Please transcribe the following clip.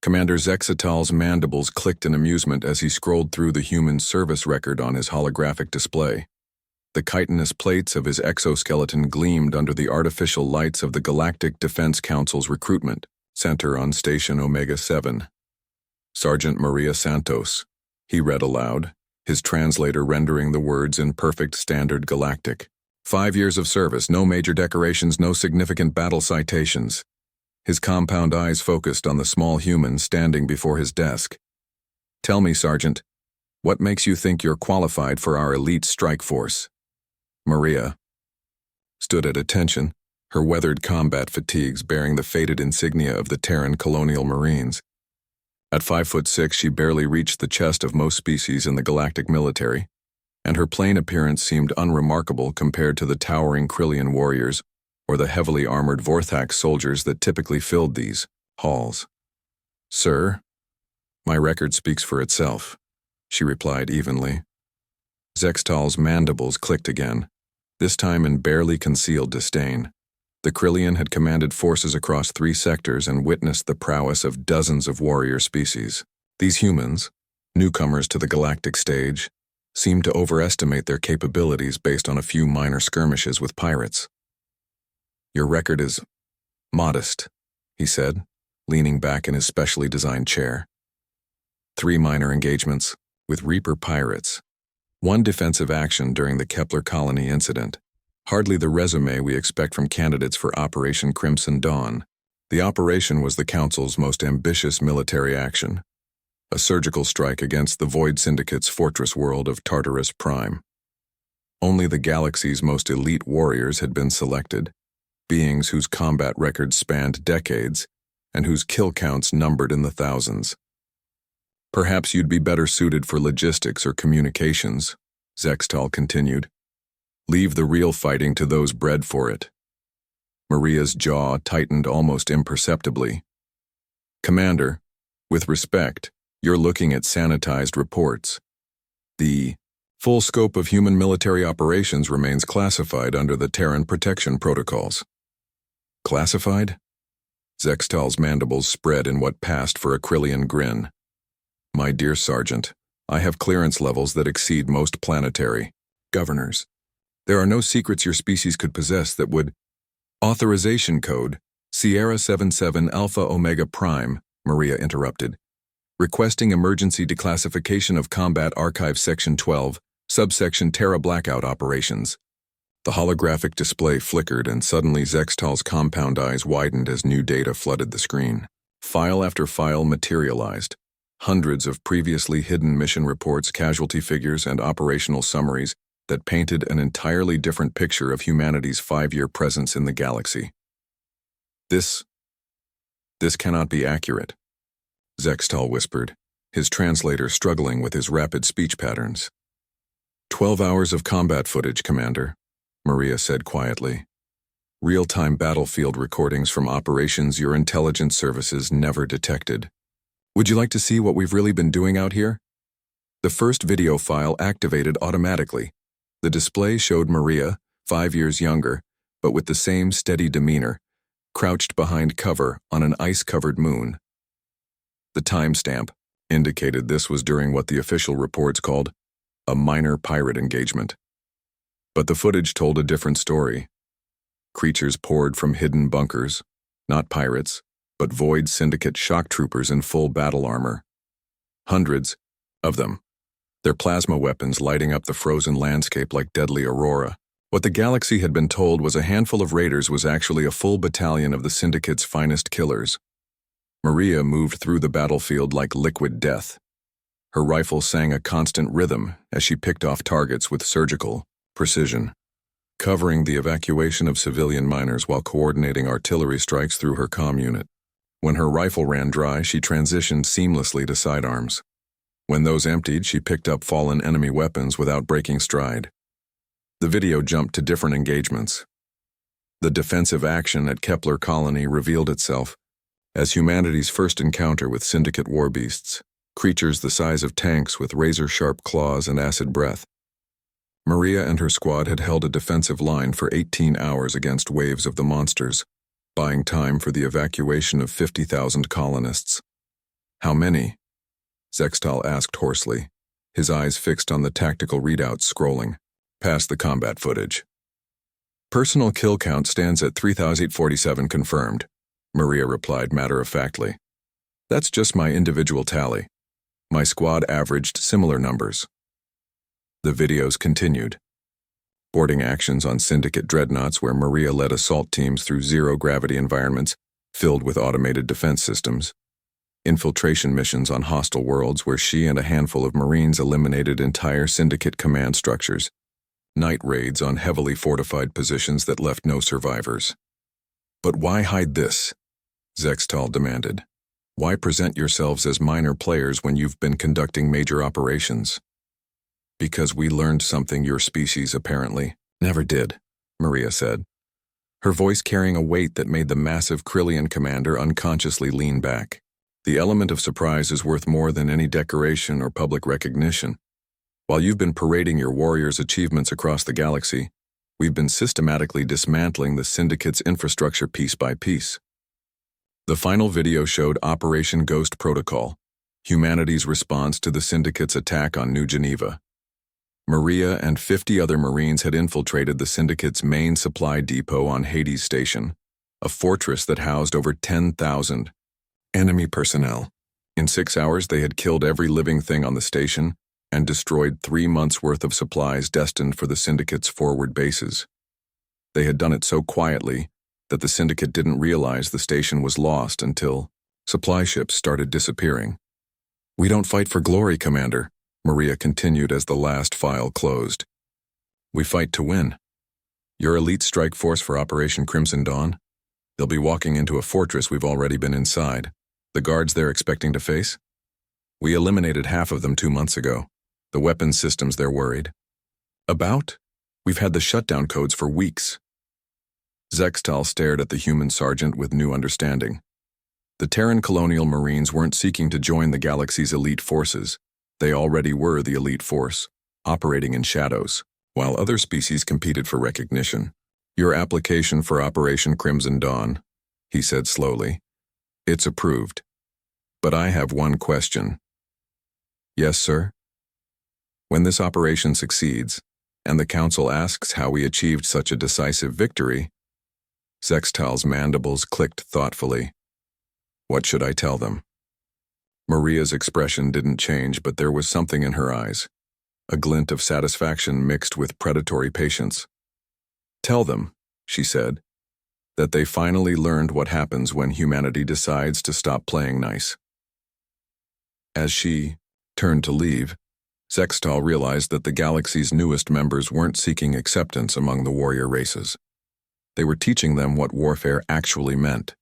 Commander Zexatal's mandibles clicked in amusement as he scrolled through the human service record on his holographic display. The chitinous plates of his exoskeleton gleamed under the artificial lights of the Galactic Defense Council's recruitment center on Station Omega-7. Sergeant Maria Santos, he read aloud, his translator rendering the words in perfect standard galactic. 5 years of service, no major decorations, no significant battle citations. His compound eyes focused on the small human standing before his desk. Tell me, Sergeant, what makes you think you're qualified for our elite strike force? Maria stood at attention, her weathered combat fatigues bearing the faded insignia of the Terran Colonial Marines. At 5'6", she barely reached the chest of most species in the galactic military, and her plain appearance seemed unremarkable compared to the towering Krillian warriors or the heavily armored Vorthax soldiers that typically filled these halls. Sir, my record speaks for itself, she replied evenly. Zextal's mandibles clicked again, this time in barely concealed disdain. The Krillian had commanded forces across 3 sectors and witnessed the prowess of dozens of warrior species. These humans, newcomers to the galactic stage, seemed to overestimate their capabilities based on a few minor skirmishes with pirates. Your record is modest, he said, leaning back in his specially designed chair. 3 minor engagements with Reaper pirates. 1 defensive action during the Kepler colony incident. Hardly the resume we expect from candidates for Operation Crimson Dawn. The operation was the Council's most ambitious military action, a surgical strike against the Void Syndicate's fortress world of Tartarus Prime. Only the galaxy's most elite warriors had been selected, beings whose combat records spanned decades and whose kill counts numbered in the thousands. Perhaps you'd be better suited for logistics or communications, Zextal continued. Leave the real fighting to those bred for it. Maria's jaw tightened almost imperceptibly. Commander, with respect, you're looking at sanitized reports. The full scope of human military operations remains classified under the Terran protection protocols. Classified? Zextal's mandibles spread in what passed for a Krillian grin. My dear Sergeant, I have clearance levels that exceed most planetary governors. There are no secrets your species could possess that would— Authorization code, Sierra 77 Alpha Omega Prime, Maria interrupted. Requesting emergency declassification of Combat Archive Section 12, Subsection Terra Blackout Operations. The holographic display flickered and suddenly Zextal's compound eyes widened as new data flooded the screen. File after file materialized. Hundreds of previously hidden mission reports, casualty figures, and operational summaries that painted an entirely different picture of humanity's 5-year presence in the galaxy. This cannot be accurate, Zextal whispered, his translator struggling with his rapid speech patterns. 12 hours of combat footage, Commander, Maria said quietly. Real-time battlefield recordings from operations your intelligence services never detected. Would you like to see what we've really been doing out here? The first video file activated automatically. The display showed Maria, 5 years younger, but with the same steady demeanor, crouched behind cover on an ice-covered moon. The timestamp indicated this was during what the official reports called a minor pirate engagement. But the footage told a different story. Creatures poured from hidden bunkers, not pirates, but Void Syndicate shock troopers in full battle armor. Hundreds of them, their plasma weapons lighting up the frozen landscape like deadly aurora. What the galaxy had been told was a handful of raiders was actually a full battalion of the Syndicate's finest killers. Maria moved through the battlefield like liquid death. Her rifle sang a constant rhythm as she picked off targets with surgical precision, covering the evacuation of civilian miners while coordinating artillery strikes through her comm unit. When her rifle ran dry, she transitioned seamlessly to sidearms. When those emptied, she picked up fallen enemy weapons without breaking stride. The video jumped to different engagements. The defensive action at Kepler Colony revealed itself as humanity's first encounter with Syndicate warbeasts, creatures the size of tanks with razor-sharp claws and acid breath. Maria and her squad had held a defensive line for 18 hours against waves of the monsters, buying time for the evacuation of 50,000 colonists. How many? Zextal asked hoarsely, his eyes fixed on the tactical readouts scrolling past the combat footage. Personal kill count stands at 3,847 confirmed, Maria replied matter-of-factly. That's just my individual tally. My squad averaged similar numbers. The videos continued. Boarding actions on Syndicate dreadnoughts where Maria led assault teams through zero-gravity environments filled with automated defense systems. Infiltration missions on hostile worlds where she and a handful of Marines eliminated entire Syndicate command structures. Night raids on heavily fortified positions that left no survivors. But why hide this? Zextal demanded. Why present yourselves as minor players when you've been conducting major operations? Because we learned something your species apparently never did, Maria said, her voice carrying a weight that made the massive Krillian commander unconsciously lean back. The element of surprise is worth more than any decoration or public recognition. While you've been parading your warriors' achievements across the galaxy, we've been systematically dismantling the Syndicate's infrastructure piece by piece. The final video showed Operation Ghost Protocol, humanity's response to the Syndicate's attack on New Geneva. Maria and 50 other Marines had infiltrated the Syndicate's main supply depot on Hades Station, a fortress that housed over 10,000 enemy personnel. In 6 hours, they had killed every living thing on the station and destroyed 3 months' worth of supplies destined for the Syndicate's forward bases. They had done it so quietly that the Syndicate didn't realize the station was lost until supply ships started disappearing. We don't fight for glory, Commander, Maria continued as the last file closed. We fight to win. Your elite strike force for Operation Crimson Dawn? They'll be walking into a fortress we've already been inside. The guards they're expecting to face? We eliminated half of them 2 months ago. The weapons systems they're worried about? We've had the shutdown codes for weeks. Zextal stared at the human sergeant with new understanding. The Terran colonial Marines weren't seeking to join the galaxy's elite forces. They already were the elite force, operating in shadows, while other species competed for recognition. Your application for Operation Crimson Dawn, he said slowly. It's approved. But I have one question. Yes, sir? When this operation succeeds, and the Council asks how we achieved such a decisive victory, Zextal's mandibles clicked thoughtfully. What should I tell them? Maria's expression didn't change, but there was something in her eyes, a glint of satisfaction mixed with predatory patience. Tell them, she said, that they finally learned what happens when humanity decides to stop playing nice. As she turned to leave, Zextal realized that the galaxy's newest members weren't seeking acceptance among the warrior races. They were teaching them what warfare actually meant.